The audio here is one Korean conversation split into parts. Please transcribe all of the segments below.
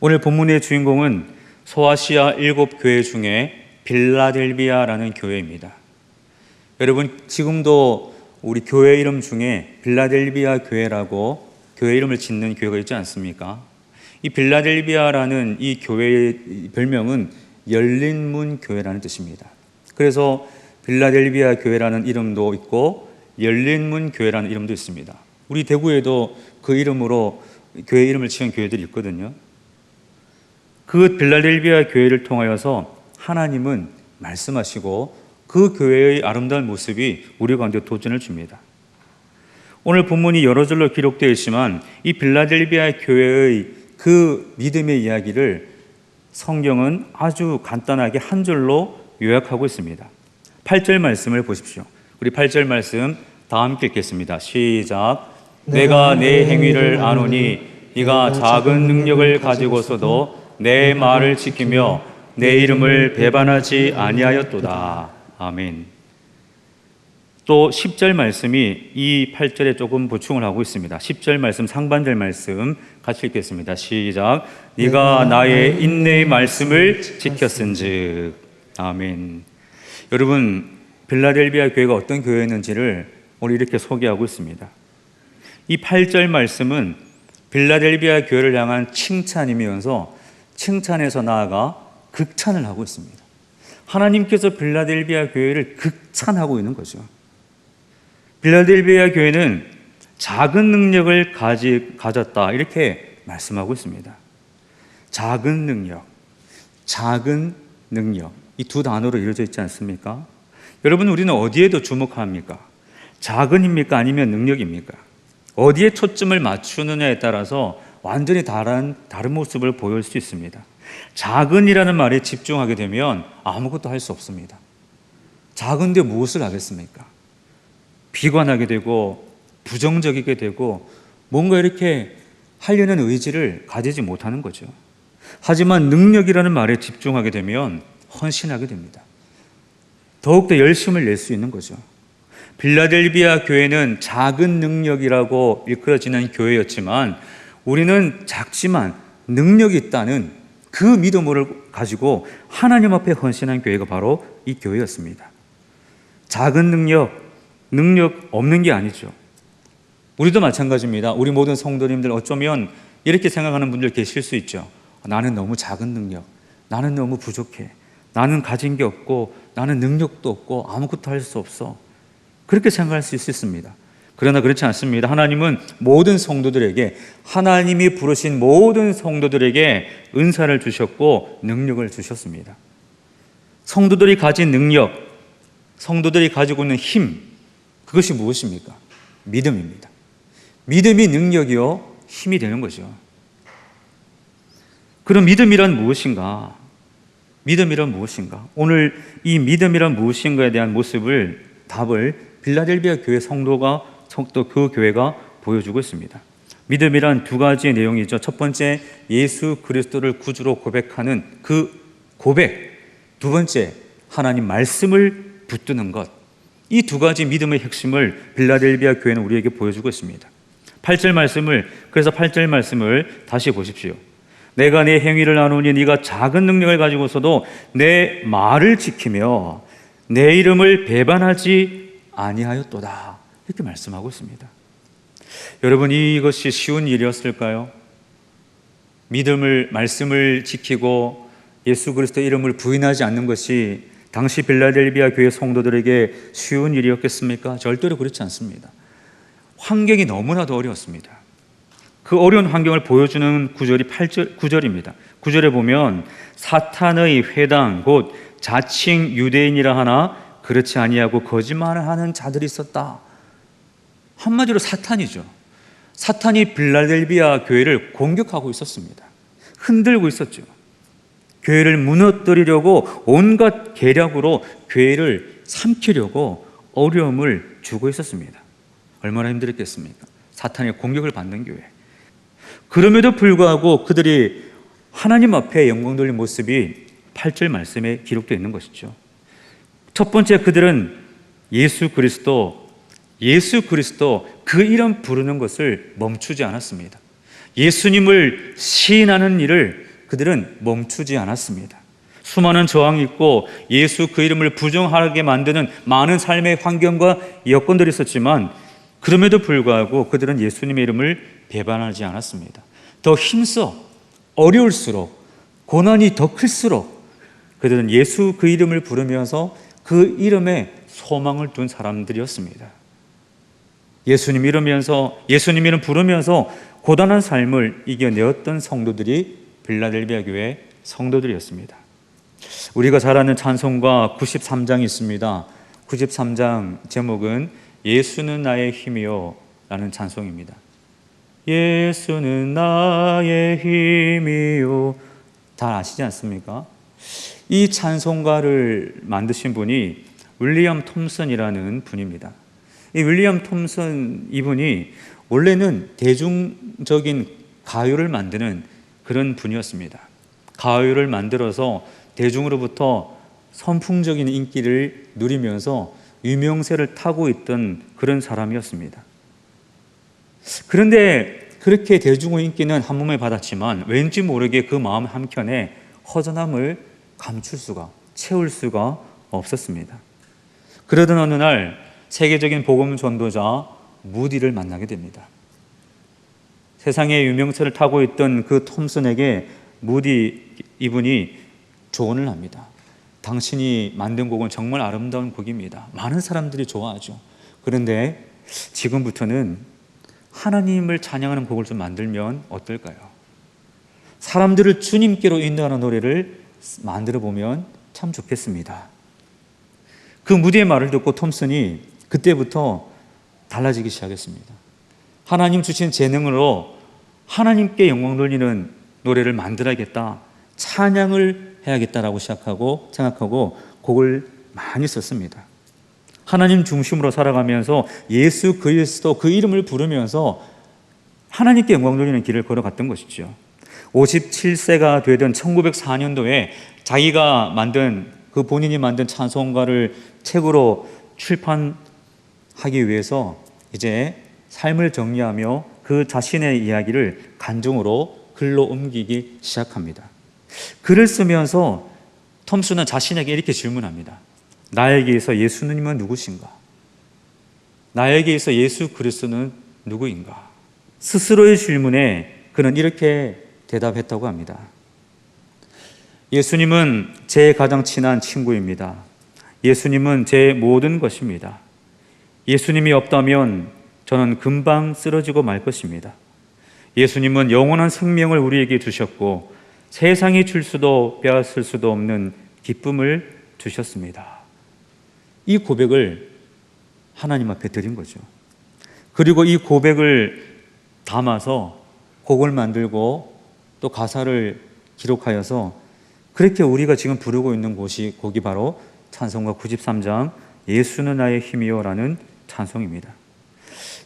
오늘 본문의 주인공은 소아시아 7교회 중에 빌라델비아라는 교회입니다. 여러분, 지금도 우리 교회 이름 중에 빌라델비아 교회라고 교회 이름을 짓는 교회가 있지 않습니까? 이 빌라델비아라는 이 교회의 별명은 열린 문 교회라는 뜻입니다. 그래서 빌라델비아 교회라는 이름도 있고 열린 문 교회라는 이름도 있습니다. 우리 대구에도 그 이름으로 교회 이름을 지은 교회들이 있거든요. 그 빌라델비아 교회를 통하여서 하나님은 말씀하시고 그 교회의 아름다운 모습이 우리 가운데 도전을 줍니다. 오늘 본문이 여러 절로 기록되어 있지만 이 빌라델비아 교회의 그 믿음의 이야기를 성경은 아주 간단하게 한 절로 요약하고 있습니다. 8절 말씀을 보십시오. 우리 8절 말씀 다 함께 읽겠습니다. 시작. 내가 내 행위를 아노니 네가 작은 능력을 가지고서도 내 말을 지키며 내 이름을 배반하지 아니하였도다. 아멘. 또 10절 말씀이 이 8절에 조금 보충을 하고 있습니다. 10절 말씀 상반절 말씀 같이 읽겠습니다. 시작. 네가 나의 인내의 말씀을 지켰은즉. 아멘. 여러분, 빌라델비아 교회가 어떤 교회였는지를 오늘 이렇게 소개하고 있습니다. 이 8절 말씀은 빌라델비아 교회를 향한 칭찬이면서 칭찬에서 나아가 극찬을 하고 있습니다. 하나님께서 빌라델비아 교회를 극찬하고 있는 거죠. 빌라델비아 교회는 작은 능력을 가졌다 이렇게 말씀하고 있습니다. 작은 능력, 작은 능력, 이 두 단어로 이루어져 있지 않습니까? 여러분, 우리는 어디에 더 주목합니까? 작은입니까? 아니면 능력입니까? 어디에 초점을 맞추느냐에 따라서 완전히 다른 모습을 보일 수 있습니다. 작은이라는 말에 집중하게 되면 아무것도 할 수 없습니다. 작은데 무엇을 하겠습니까? 비관하게 되고 부정적이게 되고 뭔가 이렇게 하려는 의지를 가지지 못하는 거죠. 하지만 능력이라는 말에 집중하게 되면 헌신하게 됩니다. 더욱더 열심을 낼 수 있는 거죠. 빌라델비아 교회는 작은 능력이라고 일컬어지는 교회였지만 우리는 작지만 능력이 있다는 그 믿음을 가지고 하나님 앞에 헌신한 교회가 바로 이 교회였습니다. 작은 능력 없는 게 아니죠. 우리도 마찬가지입니다. 우리 모든 성도님들 어쩌면 이렇게 생각하는 분들 계실 수 있죠. 나는 너무 작은 능력, 나는 너무 부족해, 나는 가진 게 없고 나는 능력도 없고 아무것도 할 수 없어, 그렇게 생각할 수 있습니다. 그러나 그렇지 않습니다. 하나님은 모든 성도들에게, 하나님이 부르신 모든 성도들에게 은사를 주셨고 능력을 주셨습니다. 성도들이 가진 능력, 성도들이 가지고 있는 힘, 그것이 무엇입니까? 믿음입니다. 믿음이 능력이요 힘이 되는 거죠. 그럼 믿음이란 무엇인가? 믿음이란 무엇인가? 오늘 이 믿음이란 무엇인가에 대한 답을 빌라델비아 교회 성도가 또 그 교회가 보여주고 있습니다. 믿음이란 두 가지의 내용이죠. 첫 번째, 예수 그리스도를 구주로 고백하는 그 고백. 두 번째, 하나님 말씀을 붙드는 것. 이 두 가지 믿음의 핵심을 빌라델비아 교회는 우리에게 보여주고 있습니다. 8절 말씀을 다시 보십시오. 내가 내 행위를 나누니 네가 작은 능력을 가지고서도 내 말을 지키며 내 이름을 배반하지 아니하였도다, 이렇게 말씀하고 있습니다. 여러분, 이것이 쉬운 일이었을까요? 말씀을 지키고 예수 그리스도의 이름을 부인하지 않는 것이 당시 빌라델비아 교회 성도들에게 쉬운 일이었겠습니까? 절대로 그렇지 않습니다. 환경이 너무나도 어려웠습니다. 그 어려운 환경을 보여주는 구절이 9절입니다. 9절에 보면 사탄의 회당 곧 자칭 유대인이라 하나 그렇지 아니하고 거짓말을 하는 자들이 있었다. 한마디로 사탄이죠. 사탄이 빌라델비아 교회를 공격하고 있었습니다. 흔들고 있었죠. 교회를 무너뜨리려고 온갖 계략으로 교회를 삼키려고 어려움을 주고 있었습니다. 얼마나 힘들었겠습니까? 사탄의 공격을 받는 교회. 그럼에도 불구하고 그들이 하나님 앞에 영광 돌린 모습이 8절 말씀에 기록되어 있는 것이죠. 첫 번째, 그들은 예수 그리스도 그 이름 부르는 것을 멈추지 않았습니다. 예수님을 시인하는 일을 그들은 멈추지 않았습니다. 수많은 저항이 있고 예수 그 이름을 부정하게 만드는 많은 삶의 환경과 여건들이 있었지만 그럼에도 불구하고 그들은 예수님의 이름을 배반하지 않았습니다. 더 힘써 어려울수록 고난이 더 클수록 그들은 예수 그 이름을 부르면서 그 이름에 소망을 둔 사람들이었습니다. 예수님 이름 부르면서 고단한 삶을 이겨내었던 성도들이 빌라델비아 교회 성도들이었습니다. 우리가 잘 아는 찬송가 93장이 있습니다. 93장 제목은 예수는 나의 힘이요 라는 찬송입니다. 예수는 나의 힘이요. 잘 아시지 않습니까? 이 찬송가를 만드신 분이 윌리엄 톰슨이라는 분입니다. 이 윌리엄 톰슨 이분이 원래는 대중적인 가요를 만드는 그런 분이었습니다. 가요를 만들어서 대중으로부터 선풍적인 인기를 누리면서 유명세를 타고 있던 그런 사람이었습니다. 그런데 그렇게 대중의 인기는 한 몸에 받았지만 왠지 모르게 그 마음 한켠에 허전함을 채울 수가 없었습니다. 그러던 어느 날 세계적인 복음 전도자 무디를 만나게 됩니다. 세상의 유명세를 타고 있던 그 톰슨에게 무디 이분이 조언을 합니다. 당신이 만든 곡은 정말 아름다운 곡입니다. 많은 사람들이 좋아하죠. 그런데 지금부터는 하나님을 찬양하는 곡을 좀 만들면 어떨까요? 사람들을 주님께로 인도하는 노래를 만들어 보면 참 좋겠습니다. 그 무디의 말을 듣고 톰슨이 그때부터 달라지기 시작했습니다. 하나님 주신 재능으로 하나님께 영광 돌리는 노래를 만들어야겠다, 찬양을 해야겠다라고 생각하고 곡을 많이 썼습니다. 하나님 중심으로 살아가면서 예수 그리스도 그 이름을 부르면서 하나님께 영광 돌리는 길을 걸어갔던 것이죠. 57세가 되던 1904년도에 자기가 본인이 만든 찬송가를 책으로 출판하기 위해서 이제 삶을 정리하며 그 자신의 이야기를 간증으로 글로 옮기기 시작합니다. 글을 쓰면서 톰슨은 자신에게 이렇게 질문합니다. 나에게 있어 예수님은 누구신가? 나에게 있어 예수 그리스도는 누구인가? 스스로의 질문에 그는 이렇게 대답했다고 합니다. 예수님은 제 가장 친한 친구입니다. 예수님은 제 모든 것입니다. 예수님이 없다면 저는 금방 쓰러지고 말 것입니다. 예수님은 영원한 생명을 우리에게 주셨고 세상이 줄 수도 빼앗을 수도 없는 기쁨을 주셨습니다. 이 고백을 하나님 앞에 드린 거죠. 그리고 이 고백을 담아서 곡을 만들고 또 가사를 기록하여서 그렇게 우리가 지금 부르고 있는 곡이 바로 찬송가 93장 예수는 나의 힘이요 라는 찬송입니다.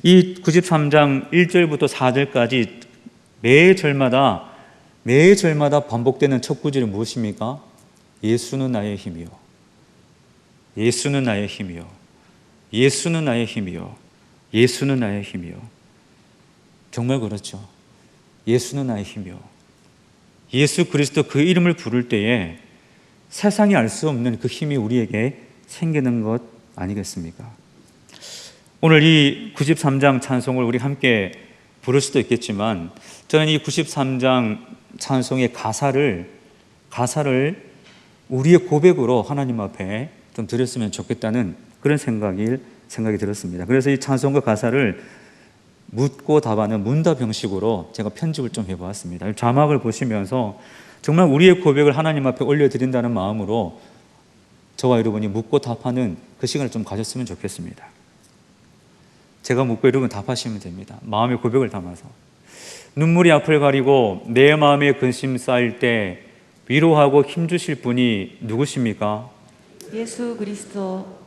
이 93장 1절부터 4절까지 매 절마다 반복되는 첫 구절이 무엇입니까? 예수는 나의 힘이요. 예수는 나의 힘이요. 예수는 나의 힘이요. 예수는 나의 힘이요. 정말 그렇죠. 예수는 나의 힘이요. 예수 그리스도 그 이름을 부를 때에 세상이 알 수 없는 그 힘이 우리에게 생기는 것 아니겠습니까? 오늘 이 93장 찬송을 우리 함께 부를 수도 있겠지만 저는 이 93장 찬송의 가사를 우리의 고백으로 하나님 앞에 좀 드렸으면 좋겠다는 그런 생각이 들었습니다. 그래서 이 찬송과 가사를 묻고 답하는 문답 형식으로 제가 편집을 좀 해보았습니다. 자막을 보시면서 정말 우리의 고백을 하나님 앞에 올려드린다는 마음으로 저와 여러분이 묻고 답하는 그 시간을 좀 가졌으면 좋겠습니다. 제가 묻고 여러분 답하시면 됩니다. 마음의 고백을 담아서. 눈물이 앞을 가리고 내 마음에 근심 쌓일 때 위로하고 힘주실 분이 누구십니까? 예수 그리스도.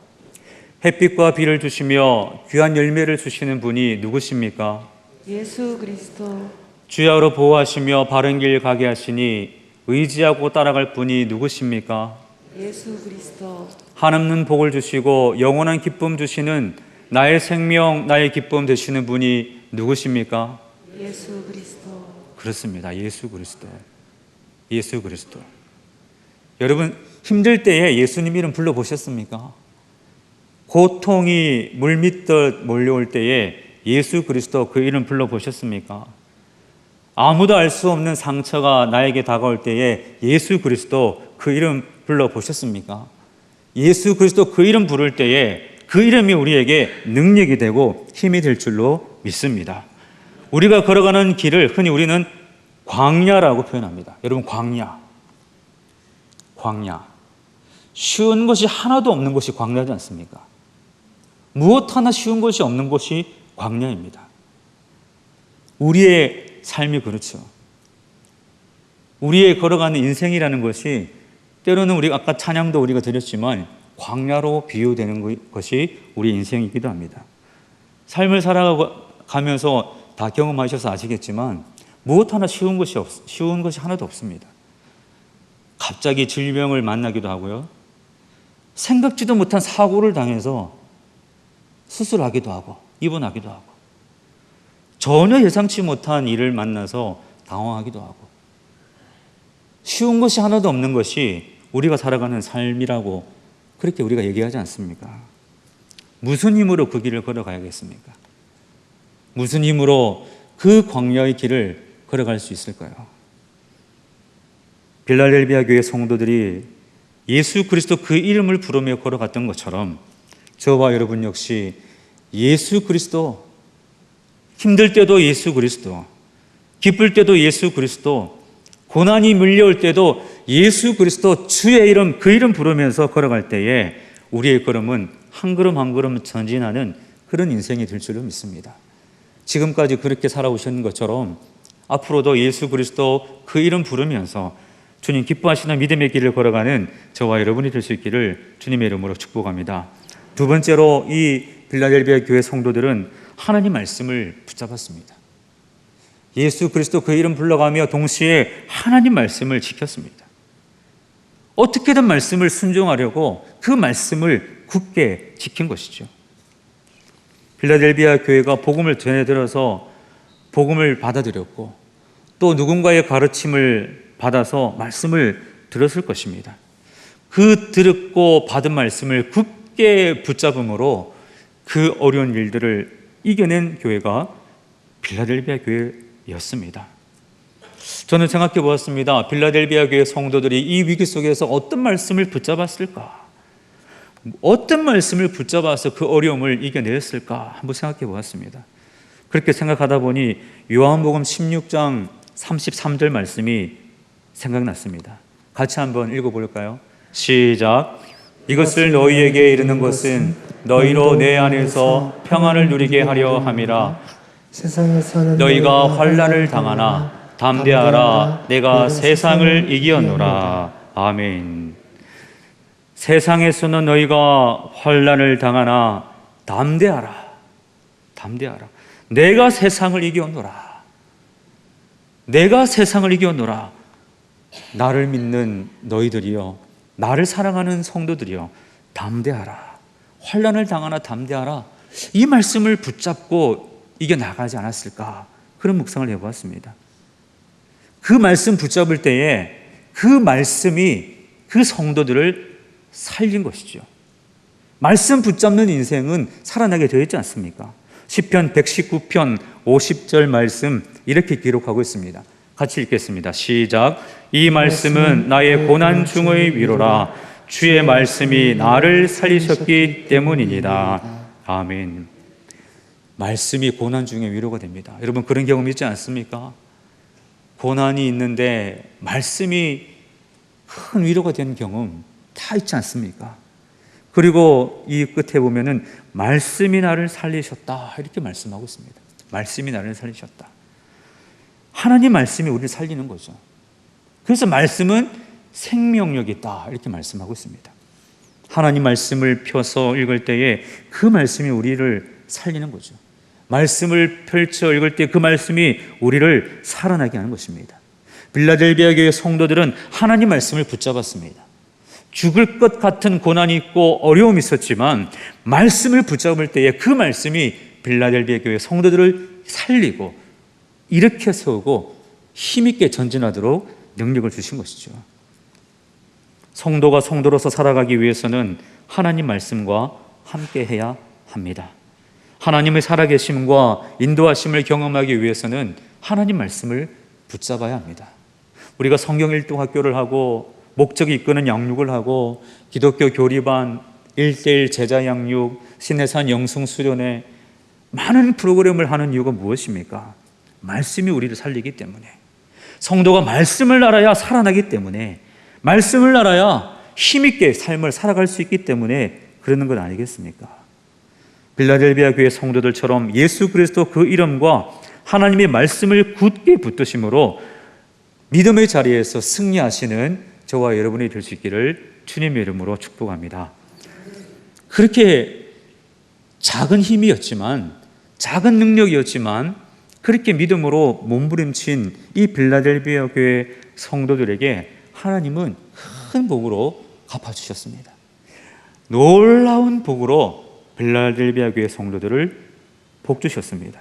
햇빛과 비를 주시며 귀한 열매를 주시는 분이 누구십니까? 예수 그리스도. 주야로 보호하시며 바른 길 가게 하시니 의지하고 따라갈 분이 누구십니까? 예수 그리스도. 한없는 복을 주시고 영원한 기쁨 주시는 나의 생명, 나의 기쁨 되시는 분이 누구십니까? 예수 그리스도. 그렇습니다. 예수 그리스도. 예수 그리스도. 여러분, 힘들 때에 예수님 이름 불러보셨습니까? 고통이 물밀듯 몰려올 때에 예수 그리스도 그 이름 불러보셨습니까? 아무도 알 수 없는 상처가 나에게 다가올 때에 예수 그리스도 그 이름 불러보셨습니까? 예수 그리스도 그 이름 부를 때에 그 이름이 우리에게 능력이 되고 힘이 될 줄로 믿습니다. 우리가 걸어가는 길을 흔히 우리는 광야라고 표현합니다. 여러분, 광야. 쉬운 것이 하나도 없는 곳이 광야지 않습니까? 무엇 하나 쉬운 것이 없는 곳이 광야입니다. 우리의 삶이 그렇죠. 우리의 걸어가는 인생이라는 것이 때로는 우리가 아까 찬양도 우리가 드렸지만 광야로 비유되는 것이 우리 인생이기도 합니다. 삶을 살아가면서 다 경험하셔서 아시겠지만 무엇 하나 쉬운 것이 하나도 없습니다. 갑자기 질병을 만나기도 하고요. 생각지도 못한 사고를 당해서 수술하기도 하고 입원하기도 하고 전혀 예상치 못한 일을 만나서 당황하기도 하고 쉬운 것이 하나도 없는 것이 우리가 살아가는 삶이라고 그렇게 우리가 얘기하지 않습니까? 무슨 힘으로 그 길을 걸어가야겠습니까? 무슨 힘으로 그 광야의 길을 걸어갈 수 있을까요? 빌라델비아 교회 성도들이 예수 그리스도 그 이름을 부르며 걸어갔던 것처럼 저와 여러분 역시 예수 그리스도, 힘들 때도 예수 그리스도, 기쁠 때도 예수 그리스도, 고난이 밀려올 때도 예수 그리스도 주의 이름, 그 이름 부르면서 걸어갈 때에 우리의 걸음은 한 걸음 한 걸음 전진하는 그런 인생이 될 줄로 믿습니다. 지금까지 그렇게 살아오신 것처럼 앞으로도 예수 그리스도 그 이름 부르면서 주님 기뻐하시는 믿음의 길을 걸어가는 저와 여러분이 될 수 있기를 주님의 이름으로 축복합니다. 두 번째로 이 빌라델비아 교회 성도들은 하나님 말씀을 붙잡았습니다. 예수 그리스도 그 이름 불러가며 동시에 하나님 말씀을 지켰습니다. 어떻게든 말씀을 순종하려고 그 말씀을 굳게 지킨 것이죠. 빌라델비아 교회가 복음을 전해들어서 복음을 받아들였고 또 누군가의 가르침을 받아서 말씀을 들었을 것입니다. 그 듣고 받은 말씀을 굳게 붙잡음으로 그 어려운 일들을 이겨낸 교회가 빌라델비아 교회였습니다. 저는 생각해 보았습니다. 빌라델비아 교회 성도들이 이 위기 속에서 어떤 말씀을 붙잡았을까? 어떤 말씀을 붙잡아서 그 어려움을 이겨냈을까? 한번 생각해 보았습니다. 그렇게 생각하다 보니 요한복음 16장 33절 말씀이 생각났습니다. 같이 한번 읽어볼까요? 시작. 이것을 너희에게 이르는 것은 너희로 내 안에서 평안을 누리게 하려 함이라. 세상에서는 너희가 환난을 당하나 담대하라. 내가 세상을 이기었노라. 아멘. 세상에서는 너희가 환난을 당하나 담대하라. 내가 세상을 이기었노라. 내가 세상을 이기었노라. 나를 믿는 너희들이여, 나를 사랑하는 성도들이여, 담대하라. 환난을 당하나 담대하라. 이 말씀을 붙잡고 이겨나가지 않았을까? 그런 묵상을 해보았습니다. 그 말씀 붙잡을 때에 그 말씀이 그 성도들을 살린 것이죠. 말씀 붙잡는 인생은 살아나게 되어 있지 않습니까? 시편 119편 50절 말씀 이렇게 기록하고 있습니다. 같이 읽겠습니다. 시작. 이 말씀은 나의 고난 중의 위로라. 주의 말씀이 나를 살리셨기 때문이니이다. 아멘. 말씀이 고난 중의 위로가 됩니다. 여러분 그런 경험 있지 않습니까? 고난이 있는데 말씀이 큰 위로가 되는 경험 다 있지 않습니까? 그리고 이 끝에 보면은 말씀이 나를 살리셨다 이렇게 말씀하고 있습니다. 말씀이 나를 살리셨다. 하나님 말씀이 우리를 살리는 거죠. 그래서 말씀은 생명력이 있다 이렇게 말씀하고 있습니다. 하나님 말씀을 펴서 읽을 때에 그 말씀이 우리를 살리는 거죠. 말씀을 펼쳐 읽을 때 그 말씀이 우리를 살아나게 하는 것입니다. 빌라델비아 교회 성도들은 하나님 말씀을 붙잡았습니다. 죽을 것 같은 고난이 있고 어려움이 있었지만 말씀을 붙잡을 때에 그 말씀이 빌라델비아 교회 성도들을 살리고 일으켜 세우고 힘있게 전진하도록 능력을 주신 것이죠. 성도가 성도로서 살아가기 위해서는 하나님 말씀과 함께 해야 합니다. 하나님의 살아계심과 인도하심을 경험하기 위해서는 하나님 말씀을 붙잡아야 합니다. 우리가 성경 일동학교를 하고 목적이 이끄는 양육을 하고 기독교 교리반, 1:1 제자 양육, 신해산 영성 수련회 많은 프로그램을 하는 이유가 무엇입니까? 말씀이 우리를 살리기 때문에, 성도가 말씀을 알아야 살아나기 때문에, 말씀을 알아야 힘있게 삶을 살아갈 수 있기 때문에 그러는 것 아니겠습니까? 빌라델비아 교회 성도들처럼 예수 그리스도 그 이름과 하나님의 말씀을 굳게 붙드심으로 믿음의 자리에서 승리하시는 저와 여러분이 될 수 있기를 주님의 이름으로 축복합니다. 그렇게 작은 힘이었지만, 작은 능력이었지만 그렇게 믿음으로 몸부림친 이 빌라델비아 교회 성도들에게 하나님은 큰 복으로 갚아주셨습니다. 놀라운 복으로 빌라델비아 교회 성도들을 복주셨습니다.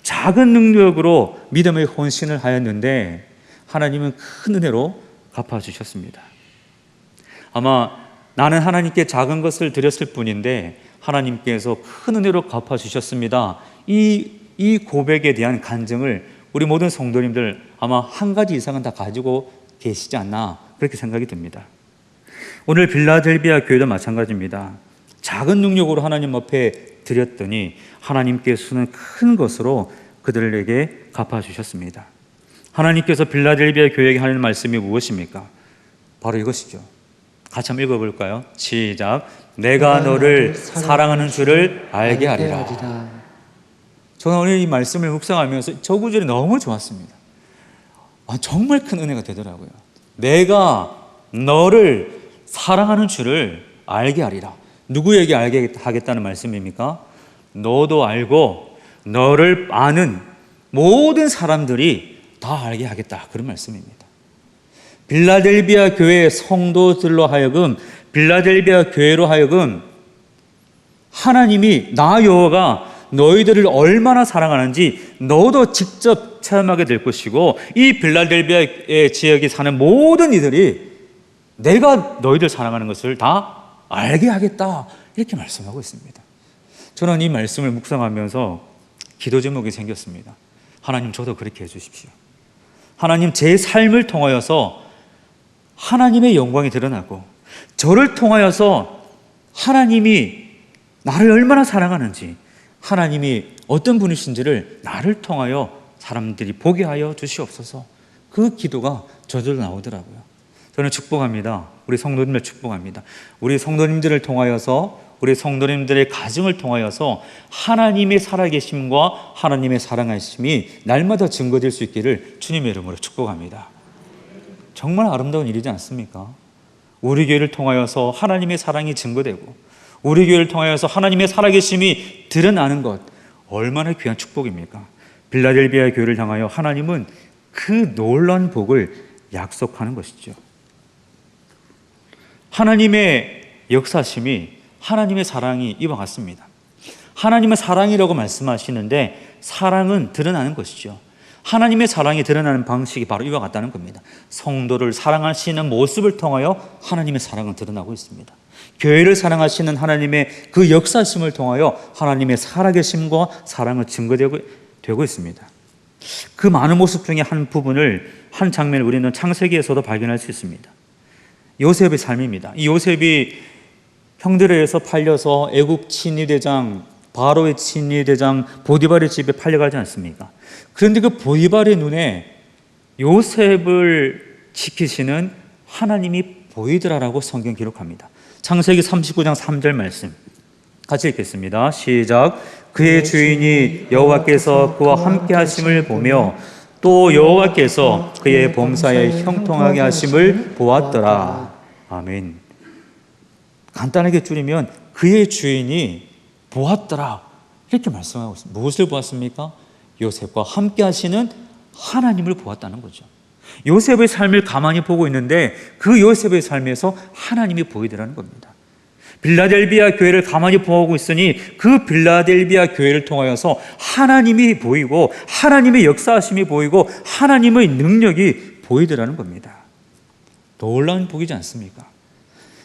작은 능력으로 믿음의 헌신을 하였는데 하나님은 큰 은혜로 갚아주셨습니다. 아마 나는 하나님께 작은 것을 드렸을 뿐인데 하나님께서 큰 은혜로 갚아주셨습니다. 이 고백에 대한 간증을 우리 모든 성도님들 아마 한 가지 이상은 다 가지고 계시지 않나 그렇게 생각이 듭니다. 오늘 빌라델비아 교회도 마찬가지입니다. 작은 능력으로 하나님 앞에 드렸더니 하나님께서는 큰 것으로 그들에게 갚아주셨습니다. 하나님께서 빌라델비아 교회에게 하는 말씀이 무엇입니까? 바로 이것이죠. 같이 한번 읽어볼까요? 시작. 내가 너를 사랑하는 줄을 알게 하리라. 저는 오늘 이 말씀을 묵상하면서 저 구절이 너무 좋았습니다. 정말 큰 은혜가 되더라고요. 내가 너를 사랑하는 줄을 알게 하리라. 누구에게 알게 하겠다는 말씀입니까? 너도 알고 너를 아는 모든 사람들이 다 알게 하겠다, 그런 말씀입니다. 빌라델비아 교회 성도들로 하여금, 빌라델비아 교회로 하여금 하나님이 나 여호와가 너희들을 얼마나 사랑하는지 너도 직접 체험하게 될 것이고, 이 빌라델비아 지역에 사는 모든 이들이 내가 너희들 사랑하는 것을 다 알게 하겠다, 이렇게 말씀하고 있습니다. 저는 이 말씀을 묵상하면서 기도 제목이 생겼습니다. 하나님, 저도 그렇게 해주십시오. 하나님, 제 삶을 통하여서 하나님의 영광이 드러나고, 저를 통하여서 하나님이 나를 얼마나 사랑하는지, 하나님이 어떤 분이신지를 나를 통하여 사람들이 보게 하여 주시옵소서. 그 기도가 저절로 나오더라고요. 저는 축복합니다. 우리 성도님들 축복합니다. 우리 성도님들을 통하여서, 우리 성도님들의 가정을 통하여서 하나님의 살아계심과 하나님의 사랑하심이 날마다 증거될 수 있기를 주님의 이름으로 축복합니다. 정말 아름다운 일이지 않습니까? 우리 교회를 통하여서 하나님의 사랑이 증거되고, 우리 교회를 통하여서 하나님의 살아계심이 드러나는 것, 얼마나 귀한 축복입니까? 빌라델비아 교회를 향하여 하나님은 그 놀라운 복을 약속하는 것이죠. 하나님의 역사심이, 하나님의 사랑이 이와 같습니다. 하나님은 사랑이라고 말씀하시는데 사랑은 드러나는 것이죠. 하나님의 사랑이 드러나는 방식이 바로 이와 같다는 겁니다. 성도를 사랑하시는 모습을 통하여 하나님의 사랑은 드러나고 있습니다. 교회를 사랑하시는 하나님의 그 역사심을 통하여 하나님의 살아계심과 사랑을 증거되고 있습니다. 그 많은 모습 중에 한 부분을, 한 장면을 우리는 창세기에서도 발견할 수 있습니다. 요셉의 삶입니다. 이 요셉이 형들에 의해서 팔려서 애국 친위대장, 바로의 친위대장 보디발의 집에 팔려가지 않습니까? 그런데 그 보디발의 눈에 요셉을 지키시는 하나님이 보이더라라고 성경 기록합니다. 창세기 39장 3절 말씀 같이 읽겠습니다. 시작. 그의 주인이 여호와께서 그와 함께 하심을 보며 또 여호와께서 그의 범사에 형통하게 하심을 보았더라. 아멘. 간단하게 줄이면 그의 주인이 보았더라, 이렇게 말씀하고 있습니다. 무엇을 보았습니까? 요셉과 함께 하시는 하나님을 보았다는 거죠. 요셉의 삶을 가만히 보고 있는데 그 요셉의 삶에서 하나님이 보이더라는 겁니다. 빌라델비아 교회를 가만히 보고 있으니 그 빌라델비아 교회를 통하여서 하나님이 보이고, 하나님의 역사하심이 보이고, 하나님의 능력이 보이더라는 겁니다. 놀라운 복이지 않습니까?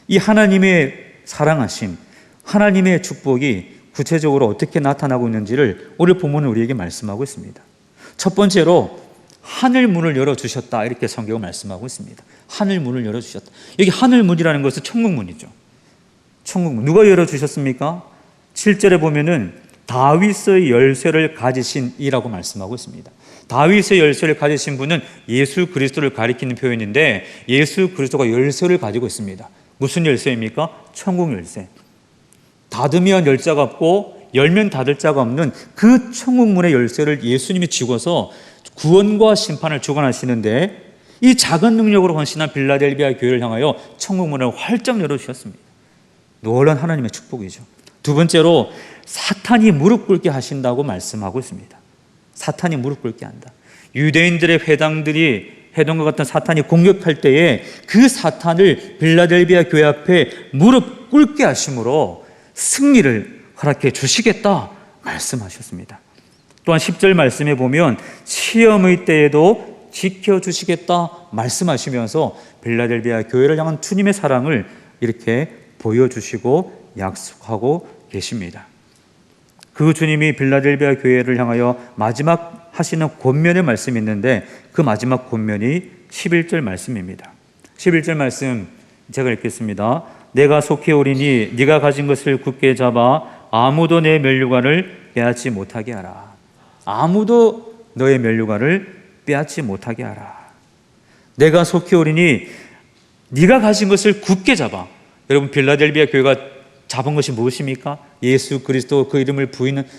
이 하나님의 사랑하심, 하나님의 축복이 구체적으로 어떻게 나타나고 있는지를 오늘 본문은 우리에게 말씀하고 있습니다. 첫 번째로 하늘 문을 열어주셨다, 이렇게 성경은 말씀하고 있습니다. 하늘 문을 열어주셨다. 여기 하늘 문이라는 것은 천국 문이죠. 천국 문. 누가 열어주셨습니까? 7절에 보면은 다윗의 열쇠를 가지신 이라고 말씀하고 있습니다. 다윗의 열쇠를 가지신 분은 예수 그리스도를 가리키는 표현인데, 예수 그리스도가 열쇠를 가지고 있습니다. 무슨 열쇠입니까? 천국 열쇠. 닫으면 열 자가 없고 열면 닫을 자가 없는 그 천국문의 열쇠를 예수님이 쥐고서 구원과 심판을 주관하시는데, 이 작은 능력으로 헌신한 빌라델비아 교회를 향하여 천국문을 활짝 열어주셨습니다. 놀라운 하나님의 축복이죠. 두 번째로 사탄이 무릎 꿇게 하신다고 말씀하고 있습니다. 사탄이 무릎 꿇게 한다. 유대인들의 회당과 같은 사탄이 공격할 때에 그 사탄을 빌라델비아 교회 앞에 무릎 꿇게 하심으로 승리를 허락해 주시겠다 말씀하셨습니다. 또한 10절 말씀에 보면 시험의 때에도 지켜주시겠다 말씀하시면서 빌라델비아 교회를 향한 주님의 사랑을 이렇게 보여주시고 약속하고 계십니다. 그 주님이 빌라델비아 교회를 향하여 마지막 하시는 권면의 말씀이 있는데, 그 마지막 권면이 11절 말씀입니다. 11절 말씀 제가 읽겠습니다. 내가 속히 오리니 네가 가진 것을 굳게 잡아 아무도 내 면류관을 빼앗지 못하게 하라. 아무도 너의 면류관을 빼앗지 못하게 하라. 내가 속히 오리니 네가 가진 것을 굳게 잡아. 여러분, 빌라델비아 교회가 잡은 것이 무엇입니까? 예수 그리스도 그 이름을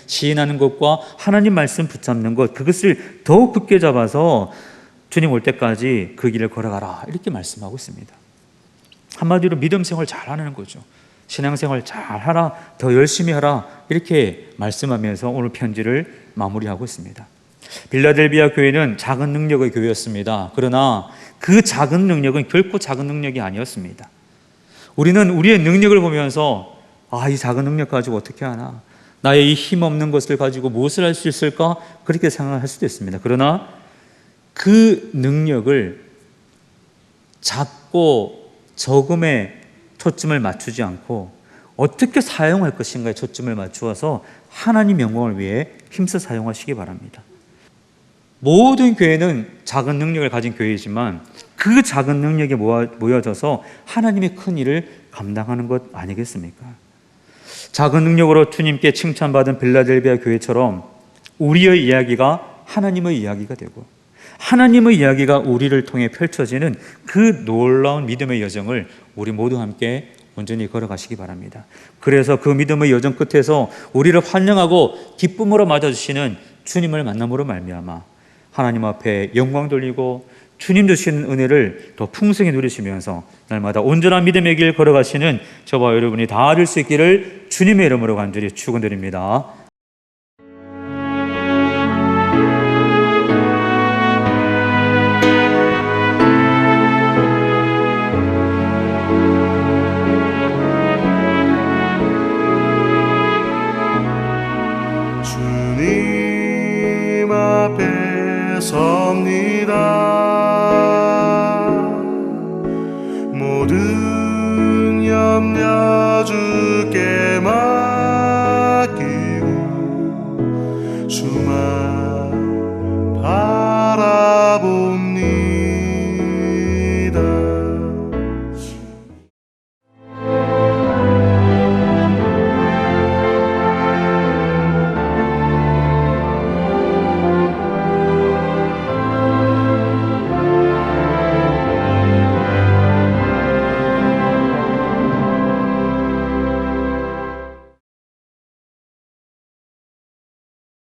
시인하는 것과 하나님 말씀 붙잡는 것, 그것을 더욱 굳게 잡아서 주님 올 때까지 그 길을 걸어가라, 이렇게 말씀하고 있습니다. 한마디로 믿음 생활 잘하는 거죠. 신앙생활 잘하라, 더 열심히 하라, 이렇게 말씀하면서 오늘 편지를 마무리하고 있습니다. 빌라델비아 교회는 작은 능력의 교회였습니다. 그러나 그 작은 능력은 결코 작은 능력이 아니었습니다. 우리는 우리의 능력을 보면서 이 작은 능력 가지고 어떻게 하나, 나의 이 힘없는 것을 가지고 무엇을 할 수 있을까, 그렇게 생각할 수도 있습니다. 그러나 그 능력을 작고 적음에 초점을 맞추지 않고 어떻게 사용할 것인가에 초점을 맞추어서 하나님 영광을 위해 힘써 사용하시기 바랍니다. 모든 교회는 작은 능력을 가진 교회이지만 그 작은 능력이 모여져서 하나님의 큰 일을 감당하는 것 아니겠습니까? 작은 능력으로 주님께 칭찬받은 빌라델비아 교회처럼 우리의 이야기가 하나님의 이야기가 되고, 하나님의 이야기가 우리를 통해 펼쳐지는 그 놀라운 믿음의 여정을 우리 모두 함께 온전히 걸어가시기 바랍니다. 그래서 그 믿음의 여정 끝에서 우리를 환영하고 기쁨으로 맞아주시는 주님을 만남으로 말미암아 하나님 앞에 영광 돌리고 주님 주시는 은혜를 더 풍성히 누리시면서 날마다 온전한 믿음의 길 걸어가시는 저와 여러분이 다 될 수 있기를 주님의 이름으로 간절히 축원드립니다. 주님 앞에 섭니다. 모든 염려 주께 맡기고 주만